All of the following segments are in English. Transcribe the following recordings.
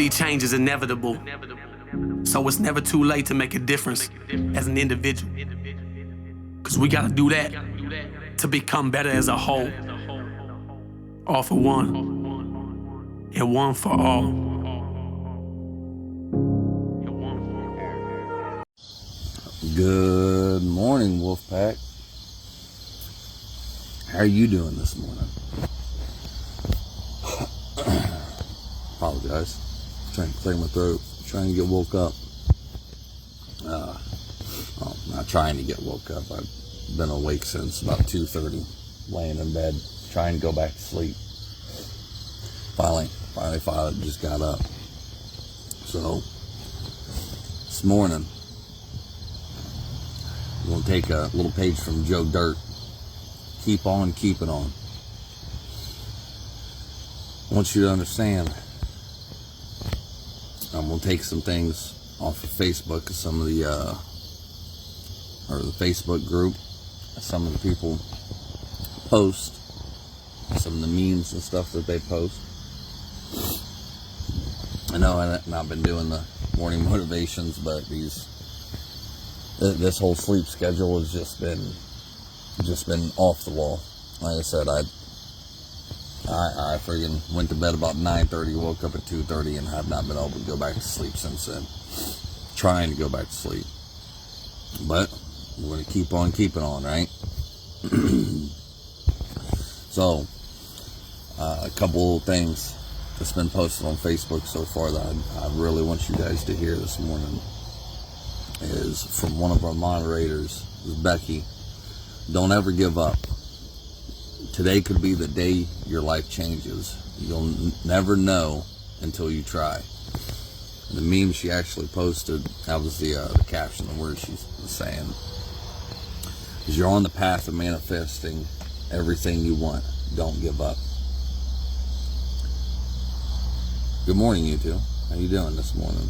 see, change is inevitable. So it's never too late to make a difference as an individual. Cause we gotta do that to become better as a whole. All for one, and one for all. Good morning, Wolfpack. How are you doing this morning? Apologize. Trying to clear my throat. Trying to get woke up. Well, not trying to get woke up. I've been awake since about 2:30, laying in bed, trying to go back to sleep. Finally, just got up. So, this morning, I'm going to take a little page from Joe Dirt. Keep on keeping on. I want you to understand, I'm going to take some things off of Facebook, some of the Facebook group, some of the people post, some of the memes and stuff that they post. I know I've not been doing the morning motivations, but this whole sleep schedule has just been off the wall. Like I said, I friggin' went to bed about 9:30, woke up at 2:30, and have not been able to go back to sleep since then. Trying to go back to sleep, but we're gonna keep on keeping on, right? So, a couple things that's been posted on Facebook so far that I really want you guys to hear this morning is from one of our moderators, Becky. Don't ever give up. Today could be the day your life changes. You'll never know until you try. The meme she actually posted, that was the caption, the word she was saying, is you're on the path of manifesting everything you want. Don't give up. Good morning, you two. How you doing this morning?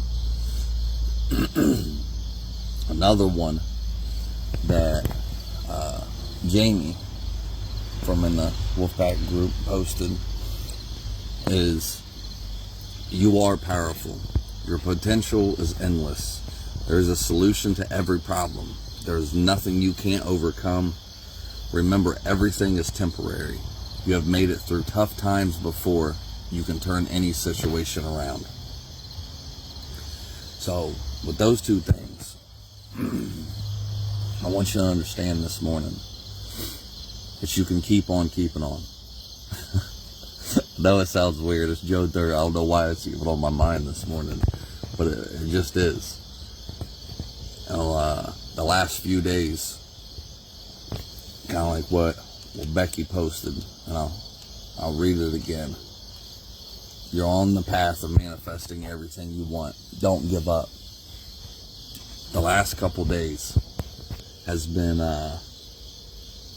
Another one that Jamie from in the Wolfpack group posted is, you are powerful. Your potential is endless. There is a solution to every problem. There is nothing you can't overcome. Remember, everything is temporary. You have made it through tough times before. You can turn any situation around. So, with those two things, I want you to understand this morning that you can keep on keeping on. Though it sounds weird, it's Joe Dirt. I don't know why it's even on my mind this morning, but it just is. You know, the last few days, kind of like what Becky posted, and I'll read it again. You're on the path of manifesting everything you want. Don't give up. The last couple days has been a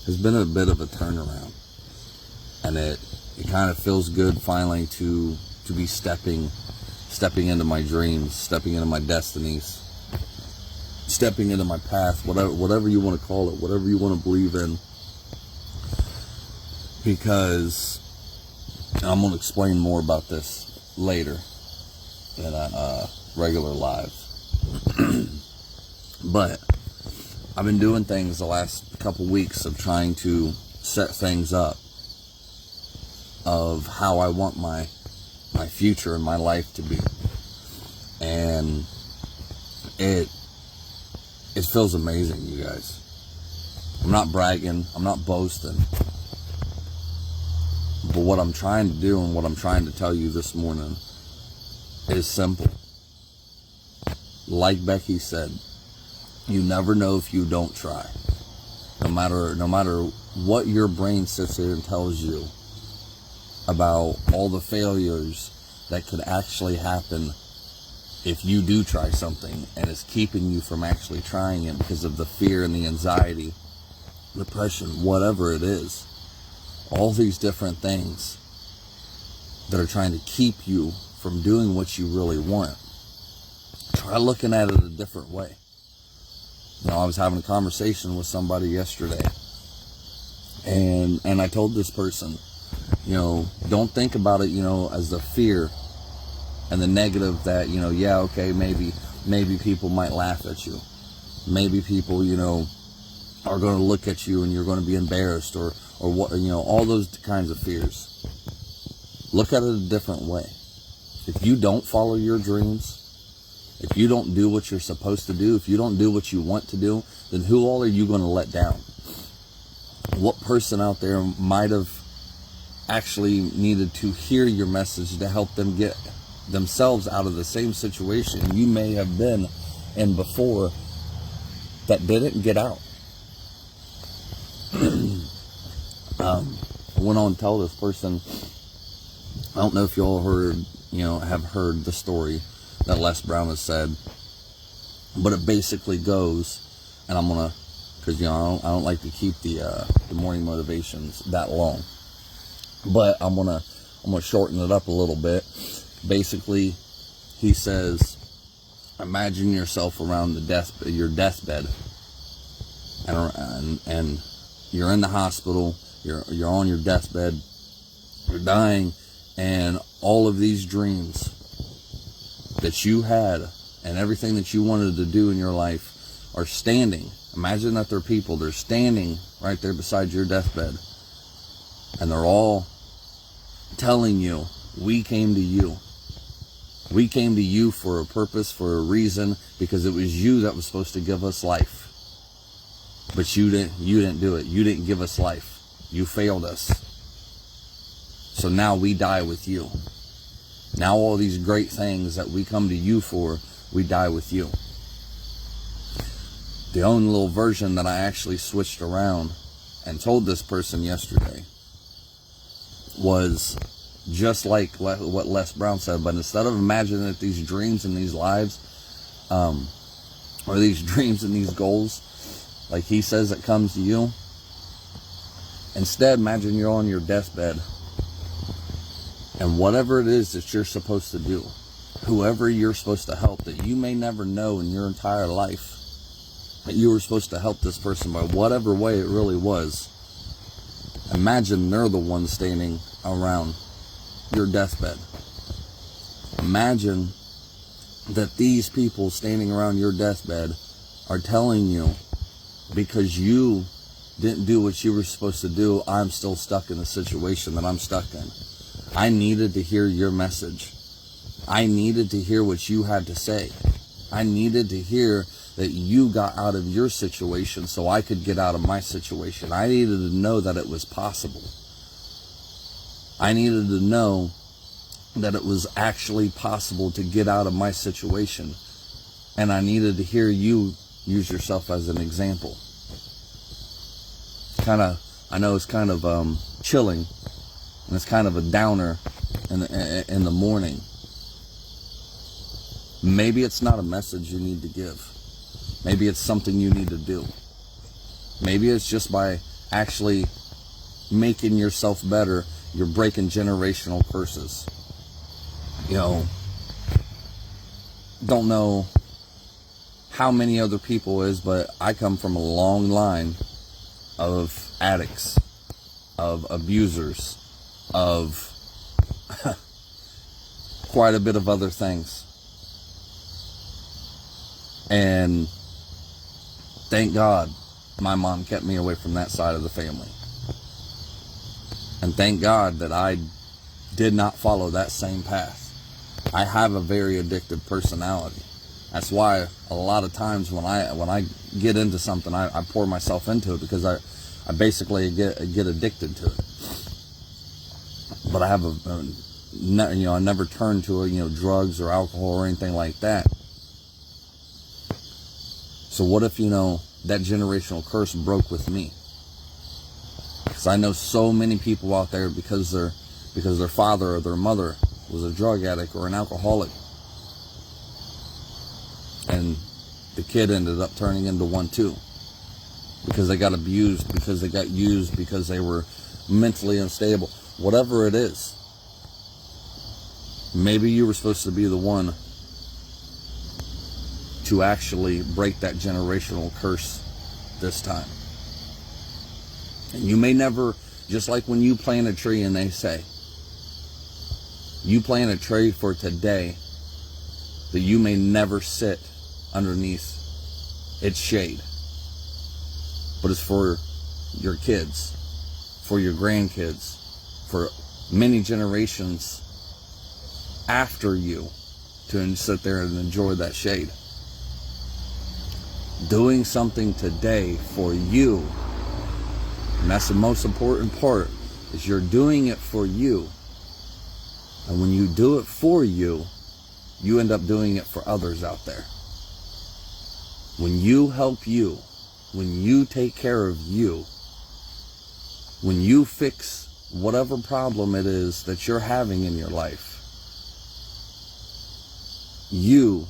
bit of a turnaround, and it kind of feels good finally to be stepping into my dreams, stepping into my destinies, stepping into my path, whatever you want to call it, whatever you want to believe in. Because, and I'm going to explain more about this later in a regular live. But I've been doing things the last couple weeks of trying to set things up of how I want my future and my life to be. And it feels amazing, you guys. I'm not bragging, I'm not boasting. But what I'm trying to do and what I'm trying to tell you this morning is simple. Like Becky said, you never know if you don't try. No matter what your brain sits there and tells you about all the failures that could actually happen if you do try something, and it's keeping you from actually trying it because of the fear and the anxiety, depression, whatever it is. All these different things that are trying to keep you from doing what you really want. Try looking at it a different way. You know, I was having a conversation with somebody yesterday, and I told this person, you know, don't think about it, you know, as the fear And the negative that, yeah, okay, maybe people might laugh at you. Maybe people, are going to look at you and you're going to be embarrassed or what, all those kinds of fears. Look at it a different way. If you don't follow your dreams, if you don't do what you're supposed to do, if you don't do what you want to do, then who all are you going to let down? What person out there might have actually needed to hear your message to help them get themselves out of the same situation you may have been in before that didn't get out? I went on to tell this person, I don't know if you all have heard the story that Les Brown has said, but it basically goes, and I'm gonna, because I don't like to keep the morning motivations that long, but I'm gonna shorten it up a little bit. Basically, he says, imagine yourself around your deathbed, and you're in the hospital, you're on your deathbed, you're dying, and all of these dreams that you had and everything that you wanted to do in your life are standing. Imagine that they're standing right there beside your deathbed, and they're all telling you, we came to you. We came to you for a purpose, for a reason, because it was you that was supposed to give us life. But you didn't do it. You didn't give us life. You failed us. So now we die with you. Now all these great things that we come to you for, we die with you. The only little version that I actually switched around and told this person yesterday was just like what Les Brown said, but instead of imagining that these dreams and these lives, or these dreams and these goals, like he says, that comes to you, instead imagine you're on your deathbed, and whatever it is that you're supposed to do, whoever you're supposed to help that you may never know in your entire life, that you were supposed to help this person by whatever way it really was, imagine they're the ones standing around your deathbed. Imagine that these people standing around your deathbed are telling you, because you didn't do what you were supposed to do, I'm still stuck in the situation that I'm stuck in. I needed to hear your message. I needed to hear what you had to say. I needed to hear that you got out of your situation so I could get out of my situation. I needed to know that it was possible. I needed to know that it was actually possible to get out of my situation. And I needed to hear you use yourself as an example. I know it's kind of chilling, and it's kind of a downer in the morning. Maybe it's not a message you need to give. Maybe it's something you need to do. Maybe it's just by actually making yourself better, you're breaking generational curses. Don't know how many other people is, but I come from a long line of addicts, of abusers, of quite a bit of other things. And thank God my mom kept me away from that side of the family. And thank God that I did not follow that same path. I have a very addictive personality. That's why a lot of times when I get into something, I pour myself into it, because I basically get addicted to it. But I have I never turned to drugs or alcohol or anything like that. So what if that generational curse broke with me? Because I know so many people out there, because their father or their mother was a drug addict or an alcoholic, and the kid ended up turning into one too, because they got abused, because they got used, because they were mentally unstable. Whatever it is, maybe you were supposed to be the one to actually break that generational curse this time. And you may never, just like when you plant a tree and they say, you plant a tree for today that you may never sit underneath its shade. But it's for your kids, for your grandkids, for many generations after you to sit there and enjoy that shade. Doing something today for you, and that's the most important part, is you're doing it for you. And when you do it for you, you end up doing it for others out there. When you help you, when you take care of you, when you fix whatever problem it is that you're having in your life, you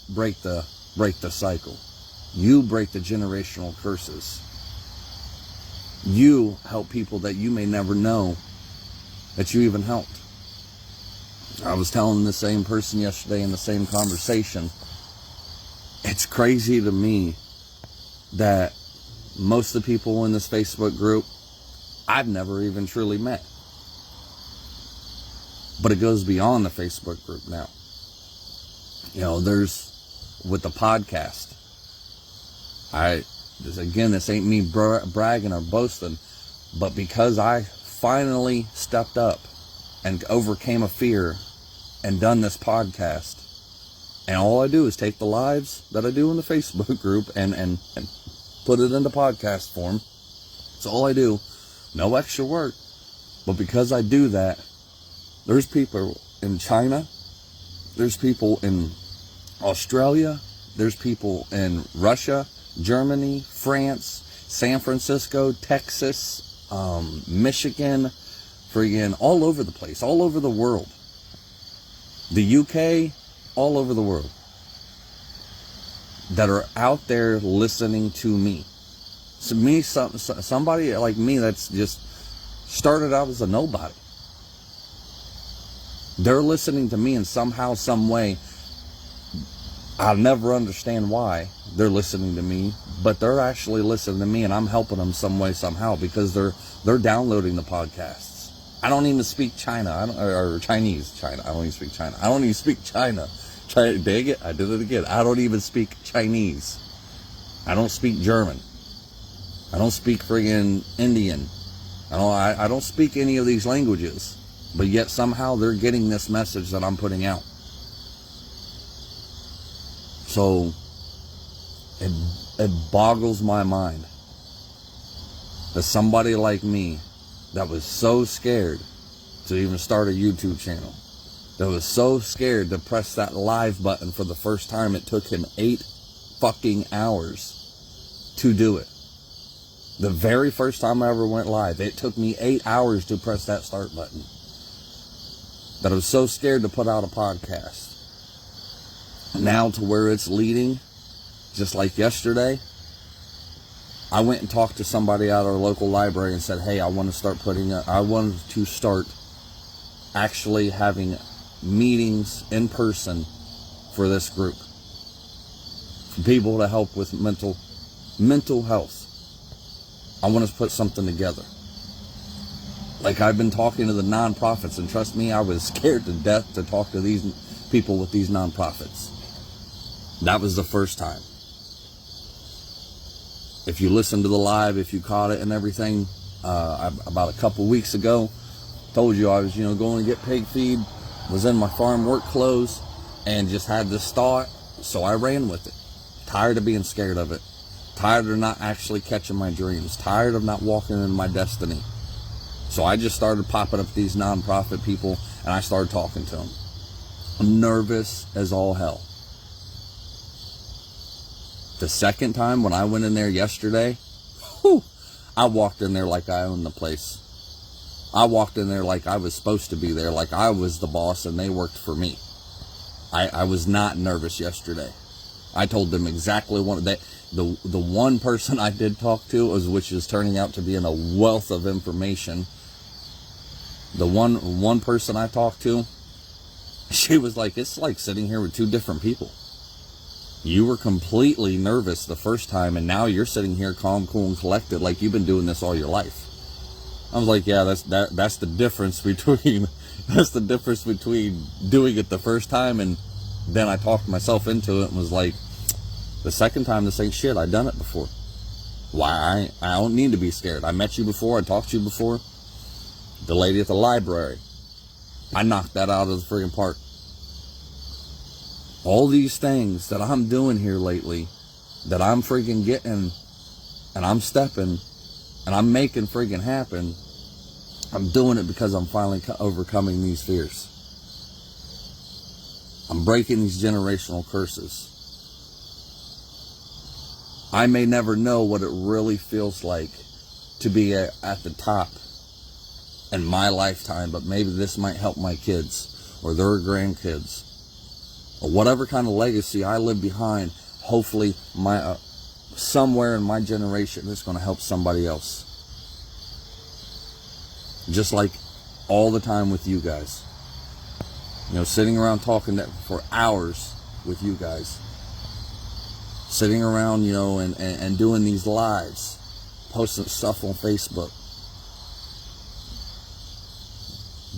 break the cycle. You break the generational curses. You help people that you may never know that you even helped. I was telling the same person yesterday in the same conversation, it's crazy to me that most of the people in this Facebook group I've never even truly met. But it goes beyond the Facebook group now. You know, there's with the podcast. This ain't me bragging or boasting, but because I finally stepped up and overcame a fear and done this podcast, and all I do is take the lives that I do in the Facebook group and put it into podcast form. That's all I do. No extra work. But because I do that, there's people in China, there's people in Australia, there's people in Russia, Germany, France, San Francisco, Texas, Michigan, friggin' all over the place, all over the world. The UK, all over the world, that are out there listening to me. So somebody like me that's just started out as a nobody. They're listening to me in somehow, some way. I'll never understand why they're listening to me, but they're actually listening to me, and I'm helping them some way, somehow, because they're downloading the podcasts. I don't even speak China, or Chinese. China. I don't even speak China. I don't even speak China. Dang it, I did it again. I don't even speak Chinese. I don't speak German. I don't speak friggin' Indian. I don't speak any of these languages, but yet somehow they're getting this message that I'm putting out. So it boggles my mind that somebody like me that was so scared to even start a YouTube channel, that was so scared to press that live button for the first time, it took him 8 fucking hours to do it. The very first time I ever went live, it took me 8 hours to press that start button. That I was so scared to put out a podcast. Now to where it's leading, just like yesterday, I went and talked to somebody at our local library and said, hey, I want to start actually having meetings in person for this group. For people to help with mental health. I want to put something together. Like I've been talking to the nonprofits, and trust me, I was scared to death to talk to these people with these nonprofits. That was the first time. If you listened to the live, if you caught it and everything, about a couple weeks ago, told you I was, going to get pig feed, was in my farm work clothes, and just had this thought, so I ran with it. Tired of being scared of it. Tired of not actually catching my dreams. Tired of not walking in my destiny. So I just started popping up these nonprofit people, and I started talking to them. I'm nervous as all hell. The second time when I went in there yesterday, I walked in there like I owned the place. I walked in there like I was supposed to be there, like I was the boss and they worked for me. I was not nervous yesterday. I told them exactly the one person I did talk to, which is turning out to be in a wealth of information. The one person I talked to, she was like, it's like sitting here with 2 different people. You were completely nervous the first time, and now you're sitting here calm, cool, and collected like you've been doing this all your life. I was like, yeah, that's the difference between doing it the first time and then I talked myself into it and was like, the second time this ain't shit. I've done it before. Why? I don't need to be scared. I met you before. I talked to you before. The lady at the library, I knocked that out of the friggin' park. All these things that I'm doing here lately, that I'm freaking getting, and I'm stepping, and I'm making friggin' happen, I'm doing it because I'm finally overcoming these fears. I'm breaking these generational curses. I may never know what it really feels like to be at the top in my lifetime, but maybe this might help my kids or their grandkids or whatever kind of legacy I live behind. Hopefully my somewhere in my generation is going to help somebody else. Just like all the time with you guys. You know, sitting around talking for hours with you guys. Sitting around, you know, and doing these lives. Posting stuff on Facebook.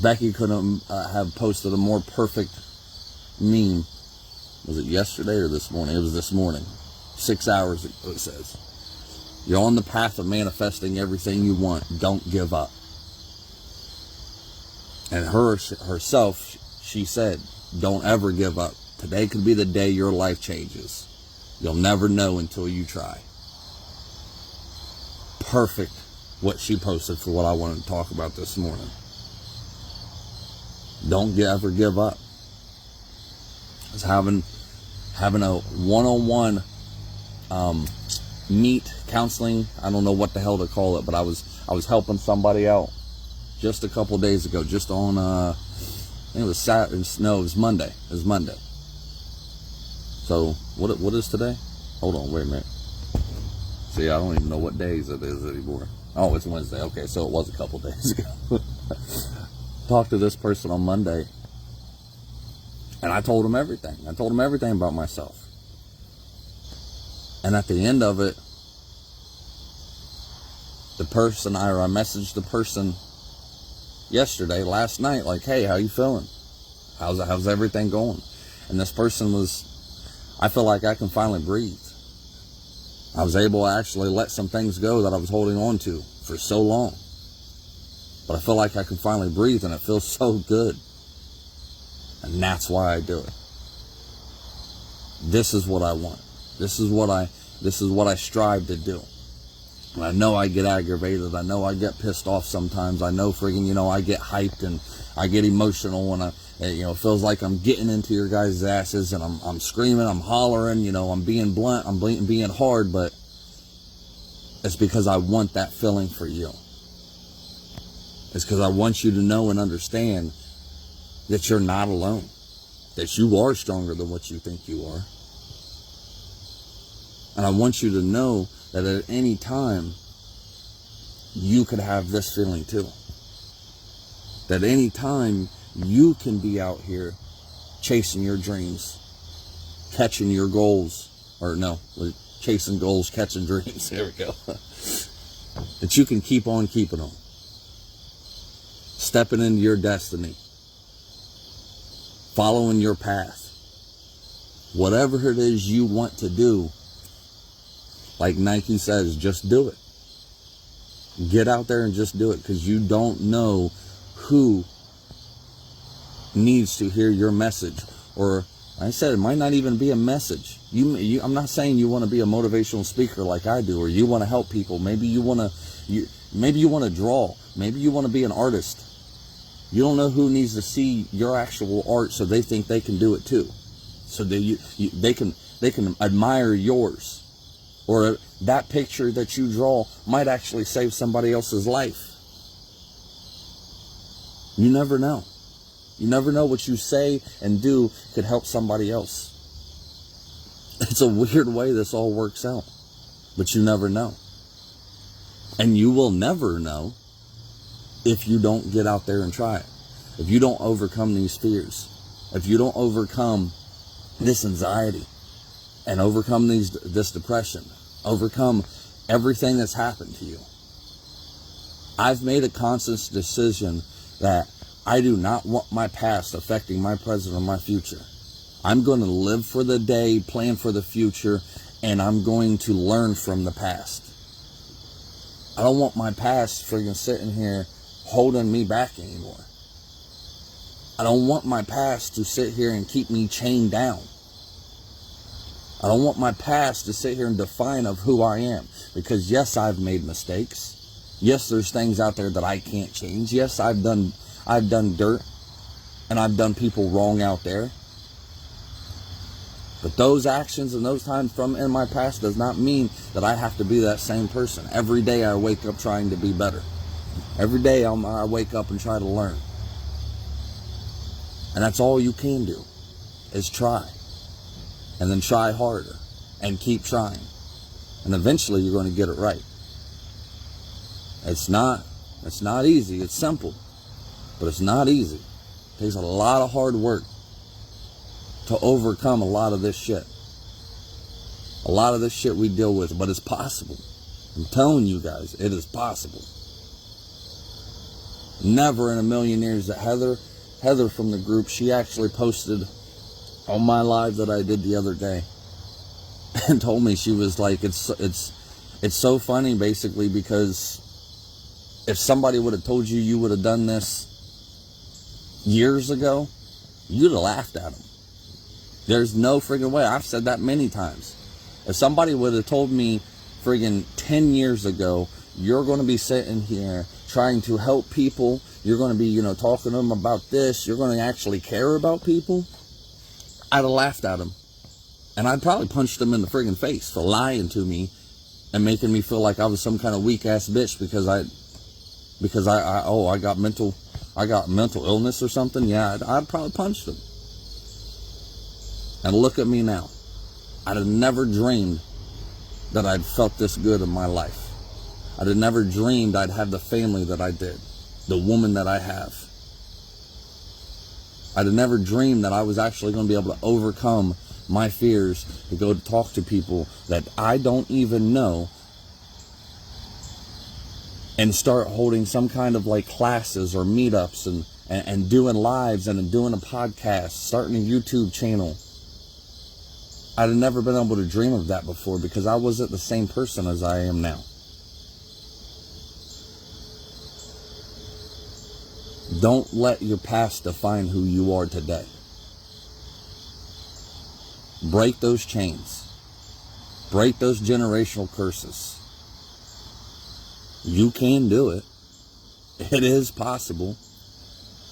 Becky couldn't have posted a more perfect meme. Was it yesterday or this morning? It was this morning. 6 hours ago, it says. You're on the path of manifesting everything you want. Don't give up. And herself, she said, don't ever give up. Today could be the day your life changes. You'll never know until you try. Perfect what she posted for what I wanted to talk about this morning. Don't ever give up. I was having a one-on-one meet counseling. I don't know what the hell to call it, but I was helping somebody out just a couple days ago. Just on I think it was Saturday. No, it was Monday. It was Monday. So what is today? Hold on, wait a minute. See, I don't even know what days it is anymore. Oh, it's Wednesday. Okay, so it was a couple days ago. Talked to this person on Monday, and I told him everything. I told him everything about myself. And at the end of it, I messaged the person yesterday, last night, like, hey, how you feeling? How's everything going? And this person was, I feel like I can finally breathe. I was able to actually let some things go that I was holding on to for so long. But I feel like I can finally breathe, and it feels so good. And that's why I do it. This is what I want. This is what I strive to do. And I know I get aggravated. I know I get pissed off sometimes. I know friggin', you know, I get hyped and I get emotional when it feels like I'm getting into your guys' asses and I'm screaming, I'm hollering, you know, I'm being blunt, I'm being hard, but it's because I want that feeling for you. It's because I want you to know and understand that you're not alone. That you are stronger than what you think you are. And I want you to know that at any time, you could have this feeling too. That any time, you can be out here chasing your dreams, catching your goals, or no, chasing goals, catching dreams. There we go. That you can keep on keeping them. Stepping into your destiny. Following your path. Whatever it is you want to do, like Nike says, just do it. Get out there and just do it, because you don't know who needs to hear your message. Or, like I said, it might not even be a message. I'm not saying you want to be a motivational speaker like I do, or you want to help people. Maybe you want to draw. Maybe you want to be an artist. You don't know who needs to see your actual art, so they think they can do it too. So they can admire yours. Or that picture that you draw might actually save somebody else's life. You never know. You never know what you say and do could help somebody else. It's a weird way this all works out. But you never know. And you will never know if you don't get out there and try it. If you don't overcome these fears. If you don't overcome this anxiety. And overcome this depression. Overcome everything that's happened to you. I've made a conscious decision that I do not want my past affecting my present or my future. I'm going to live for the day, plan for the future, and I'm going to learn from the past. I don't want my past friggin' sitting here holding me back anymore. I don't want my past to sit here and keep me chained down. I don't want my past to sit here and define of who I am. Because yes, I've made mistakes. Yes, there's things out there that I can't change. Yes, I've done dirt and I've done people wrong out there. But those actions and those times from in my past does not mean that I have to be that same person. Every day I wake up trying to be better. Every day I wake up and try to learn. And that's all you can do, is try. And then try harder and keep trying. And eventually you're going to get it right. It's not easy. It's simple, but it's not easy. It takes a lot of hard work to overcome a lot of this shit. A lot of this shit we deal with, but it's possible. I'm telling you guys, it is possible. Never in a million years that Heather from the group, she actually posted on my live that I did the other day and told me, she was like, it's so funny basically, because if somebody would have told you would have done this years ago, you'd have laughed at them. There's no friggin' way. I've said that many times. If somebody would have told me friggin' 10 years ago, you're going to be sitting here trying to help people, you're going to be, talking to them about this, you're going to actually care about people, I'd have laughed at them. And I'd probably punched them in the friggin' face for lying to me and making me feel like I was some kind of weak ass bitch because I got mental illness or something. Yeah, I'd probably punched them. And look at me now. I'd have never dreamed that I'd felt this good in my life. I'd have never dreamed I'd have the family that I did, the woman that I have. I'd have never dreamed that I was actually going to be able to overcome my fears to go to talk to people that I don't even know and start holding some kind of like classes or meetups and doing lives and doing a podcast, starting a YouTube channel. I'd have never been able to dream of that before because I wasn't the same person as I am now. Don't let your past define who you are today. Break those chains. Break those generational curses. You can do it. It is possible.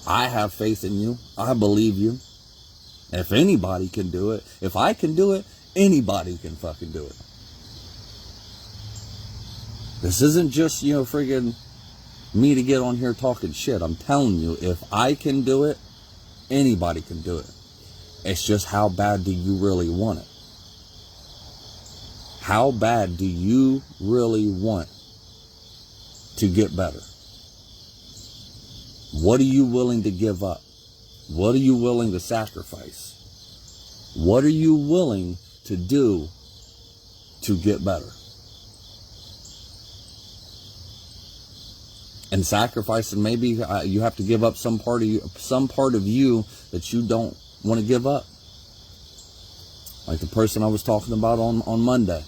I have faith in you. I believe you. And if anybody can do it, if I can do it, anybody can fucking do it. This isn't just, friggin' me to get on here talking shit. I'm telling you, if I can do it, anybody can do it. It's just how bad do you really want it? How bad do you really want to get better? What are you willing to give up? What are you willing to sacrifice? What are you willing to do to get better? And sacrificing, maybe you have to give up some part of you that you don't want to give up. Like the person I was talking about on Monday.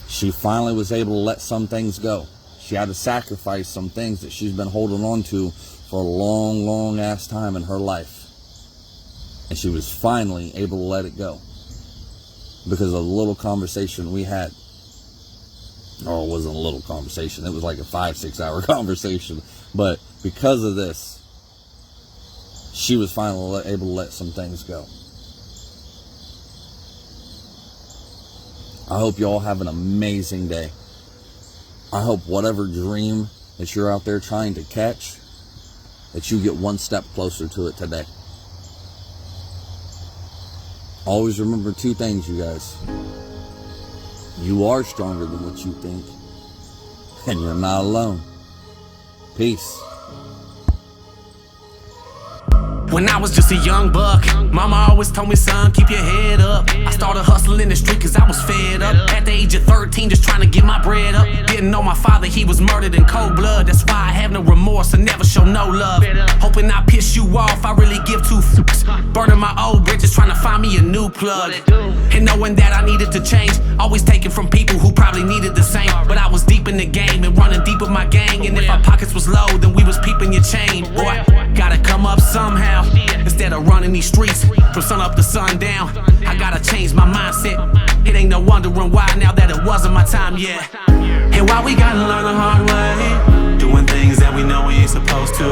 She finally was able to let some things go. She had to sacrifice some things that she's been holding on to for a long, long ass time in her life. And she was finally able to let it go. Because of a little conversation we had. Oh, it wasn't a little conversation. It was like a 5-6 hour conversation. But because of this, she was finally able to let some things go. I hope you all have an amazing day. I hope whatever dream that you're out there trying to catch, that you get one step closer to it today. Always remember 2 things, you guys. You are stronger than what you think. And you're not alone. Peace. When I was just a young buck, mama always told me, son, keep your head up. I started hustling in the street cause I was fed up. At the age of 13, just trying to get my bread up. didn't know my father, he was murdered in cold blood. That's why I have no remorse and never show no love. Hoping I piss you off, I really give two fucks. Burning my old bridges, trying to find me a new plug. And knowing that I needed to change, always taking from people who probably needed the same. But I was deep in the game and running deep with my gang. And if our pockets was low, then we was peeping your chain. Boy, gotta come up somehow. Instead of running these streets from sun up to sundown, I gotta change my mindset. It ain't no wondering why now that it wasn't my time yet. And why we gotta learn the hard way, doing things that we know we ain't supposed to.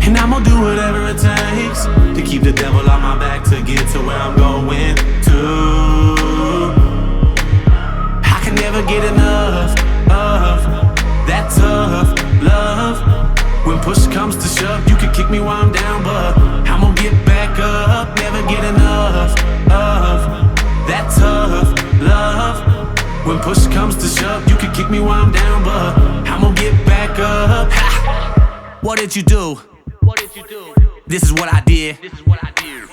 And I'm gonna do whatever it takes to keep the devil on my back to get to where I'm going to. I can never get enough of that tough love. When push comes to shove, you can kick me while I'm down, but I'm gonna get back up. Never get enough of that tough love. When push comes to shove, you can kick me while I'm down, but I'm gonna get back up. Ha! What did you do? What did you do? This is what I did. This is what I did.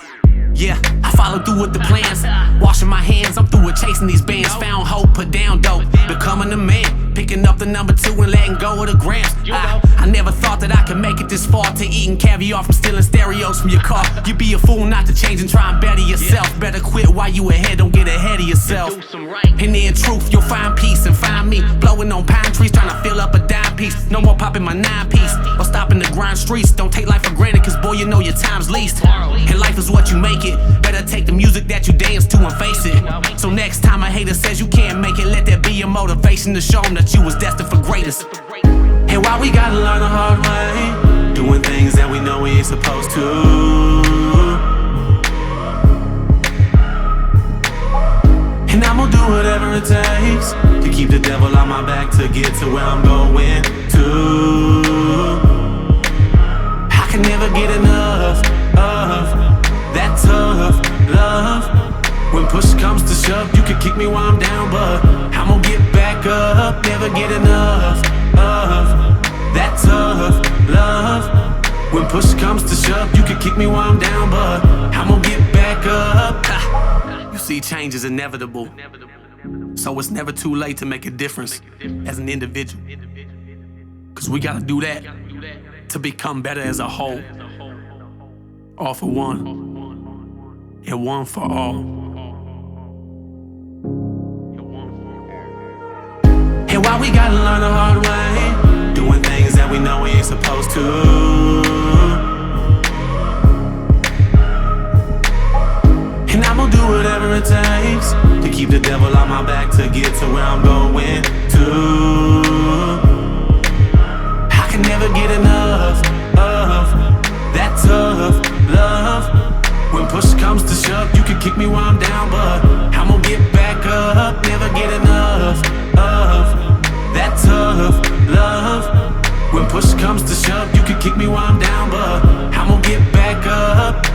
Yeah, I followed through with the plans. Washing my hands, I'm through with chasing these bands. Found hope, put down dope, becoming a man. Picking up the number 2 and letting go of the grams. I never thought that I could make it this far, to eating caviar from stealing stereos from your car. You be a fool not to change and try and better yourself. Better quit while you ahead, don't get ahead of yourself. And in truth, you'll find peace and find me blowing on pine trees, trying to fill up a dime piece. No more popping my 9-piece or stopping the grind streets. Don't take life for granted, cause boy, you know your time's least. And life is what you make it. Better take the music that you dance to and face it. So next time a hater says you can't make it, let that be your motivation to show them that you was destined for greatness. And why we gotta learn the hard way, doing things that we know we ain't supposed to. And I'm gonna do whatever it takes to keep the devil on my back to get to where I'm going to. I can never get enough of that tough love. When push comes to shove, you can kick me while I'm down, but I'm gonna get back up. Never get enough of that tough love. When push comes to shove, you can kick me while I'm down, but I'm gonna get back up. Ha. You see, change is inevitable, so it's never too late to make a difference as an individual. Cause we gotta do that to become better as a whole. All for one, and one for all. And why we gotta learn the hard way, doing things that we know we ain't supposed to. And I'm gonna do whatever it takes to keep the devil on my back to get to where I'm going to. I can never get enough of that tough love. When push comes to shove, you can kick me while I'm down, but I'm gonna get back up. Never get enough of that tough love. When push comes to shove, you can kick me while I'm down, but I'm gonna get back up.